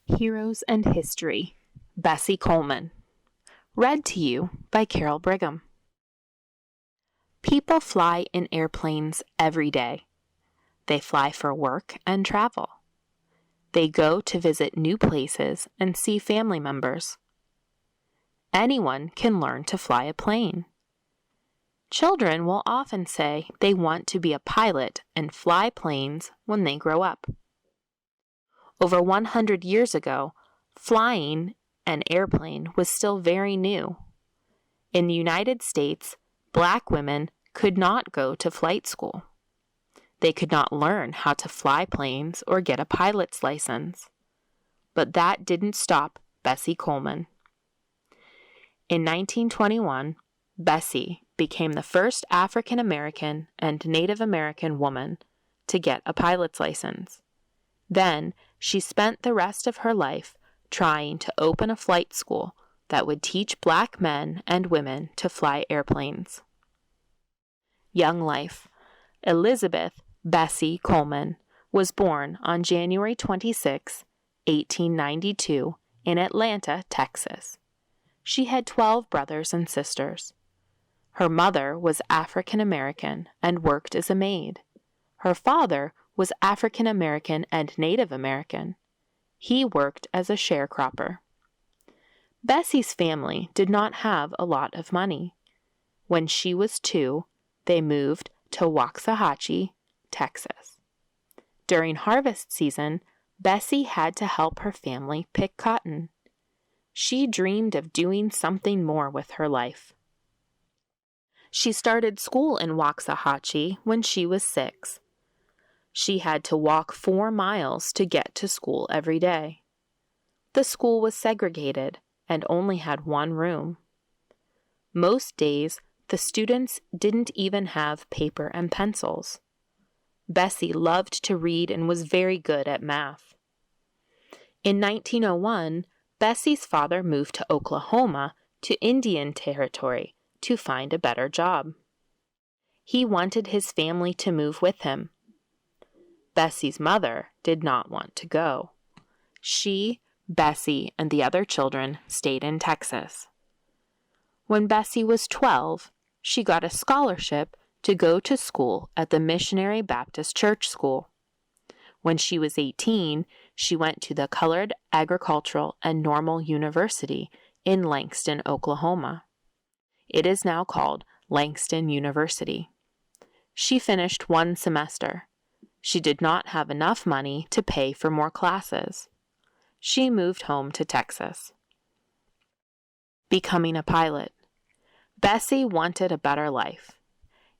Heroes and History, Bessie Coleman. Read to you by Carol Brigham. People fly in airplanes every day. They fly for work and travel. They go to visit new places and see family members. Anyone can learn to fly a plane. Children will often say they want to be a pilot and fly planes when they grow up. Over 100 years ago, flying an airplane was still very new. In the United States, Black women could not go to flight school. They could not learn how to fly planes or get a pilot's license. But that didn't stop Bessie Coleman. In 1921, Bessie became the first African American and Native American woman to get a pilot's license. Then she spent the rest of her life trying to open a flight school that would teach Black men and women to fly airplanes. Young life. Elizabeth Bessie Coleman was born on January 26, 1892, in Atlanta, Texas. She had 12 brothers and sisters. Her mother was African American and worked as a maid. Her father was African American and Native American. He worked as a sharecropper. Bessie's family did not have a lot of money. When she was 2, they moved to Waxahachie, Texas. During harvest season, Bessie had to help her family pick cotton. She dreamed of doing something more with her life. She started school in Waxahachie when she was 6. She had to walk 4 miles to get to school every day. The school was segregated and only had one room. Most days, the students didn't even have paper and pencils. Bessie loved to read and was very good at math. In 1901, Bessie's father moved to Oklahoma, to Indian Territory, to find a better job. He wanted his family to move with him. Bessie's mother did not want to go. She, Bessie, and the other children stayed in Texas. When Bessie was 12, she got a scholarship to go to school at the Missionary Baptist Church School. When she was 18, she went to the Colored Agricultural and Normal University in Langston, Oklahoma. It is now called Langston University. She finished 1 semester. She did not have enough money to pay for more classes. She moved home to Texas. Becoming a pilot. Bessie wanted a better life.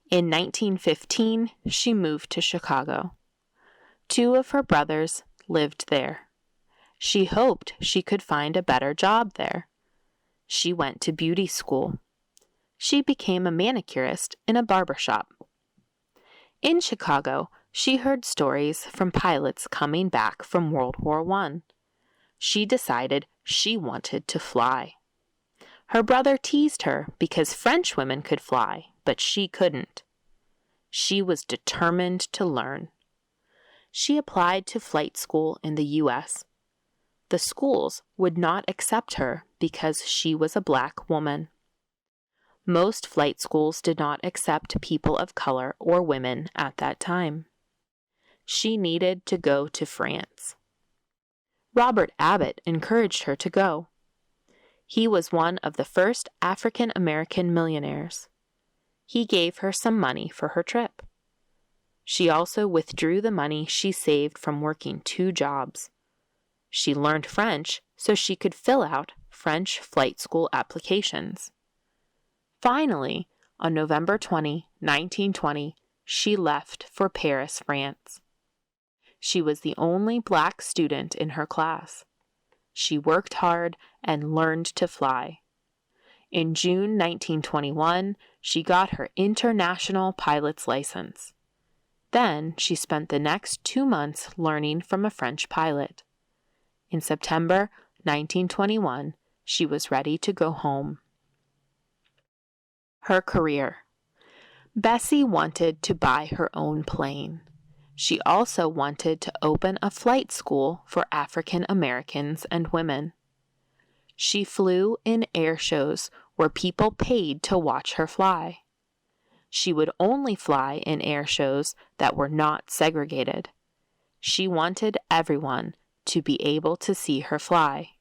In 1915, she moved to Chicago. 2 of her brothers lived there. She hoped she could find a better job there. She went to beauty school. She became a manicurist in a barber shop. In Chicago, she heard stories from pilots coming back from World War I. She decided she wanted to fly. Her brother teased her because French women could fly, but she couldn't. She was determined to learn. She applied to flight school in the U.S. The schools would not accept her because she was a Black woman. Most flight schools did not accept people of color or women at that time. She needed to go to France. Robert Abbott encouraged her to go. He was one of the first African American millionaires. He gave her some money for her trip. She also withdrew the money she saved from working 2 jobs. She learned French so she could fill out French flight school applications. Finally, on November 20, 1920, she left for Paris, France. She was the only Black student in her class. She worked hard and learned to fly. In June 1921, she got her international pilot's license. Then she spent the next 2 months learning from a French pilot. In September 1921, she was ready to go home. Her career. Bessie wanted to buy her own plane. She also wanted to open a flight school for African Americans and women. She flew in air shows where people paid to watch her fly. She would only fly in air shows that were not segregated. She wanted everyone to be able to see her fly.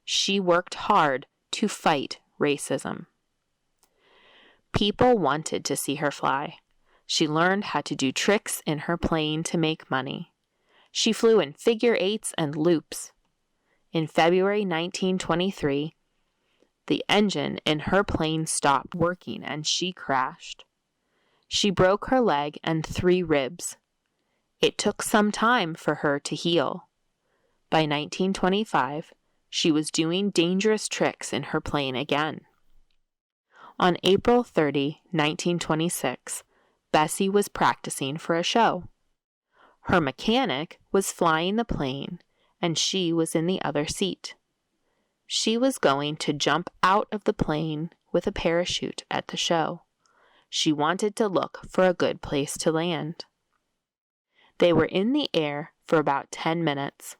She worked hard to fight racism. People wanted to see her fly. She learned how to do tricks in her plane to make money. She flew in figure eights and loops. In February 1923, the engine in her plane stopped working and she crashed. She broke her leg and 3 ribs. It took some time for her to heal. By 1925, she was doing dangerous tricks in her plane again. On April 30, 1926, Bessie was practicing for a show. Her mechanic was flying the plane, and she was in the other seat. She was going to jump out of the plane with a parachute at the show. She wanted to look for a good place to land. They were in the air for about 10 minutes.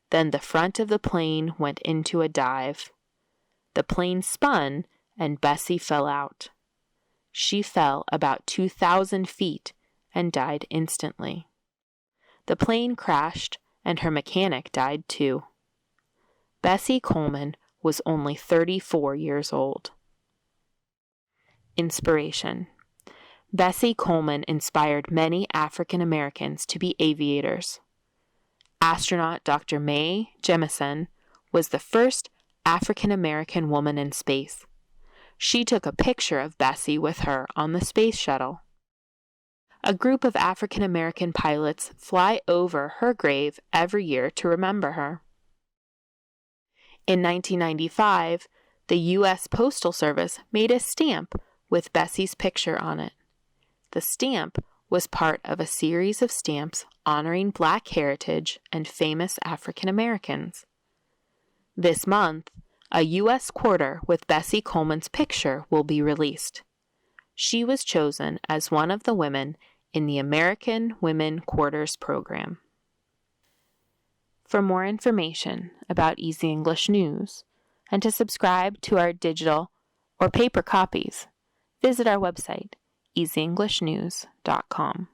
Then the front of the plane went into a dive. The plane spun and Bessie fell out. She fell about 2,000 feet and died instantly. The plane crashed and her mechanic died too. Bessie Coleman was only 34 years old. Inspiration. Bessie Coleman inspired many African Americans to be aviators. Astronaut Dr. Mae Jemison was the first African American woman in space. She took a picture of Bessie with her on the space shuttle. A group of African American pilots fly over her grave every year to remember her. In 1995, the U.S. Postal Service made a stamp with Bessie's picture on it. The stamp was part of a series of stamps honoring Black heritage and famous African Americans. This month, a U.S. quarter with Bessie Coleman's picture will be released. She was chosen as one of the women in the American Women Quarters program. For more information about Easy English News and to subscribe to our digital or paper copies, visit our website, easyenglishnews.com.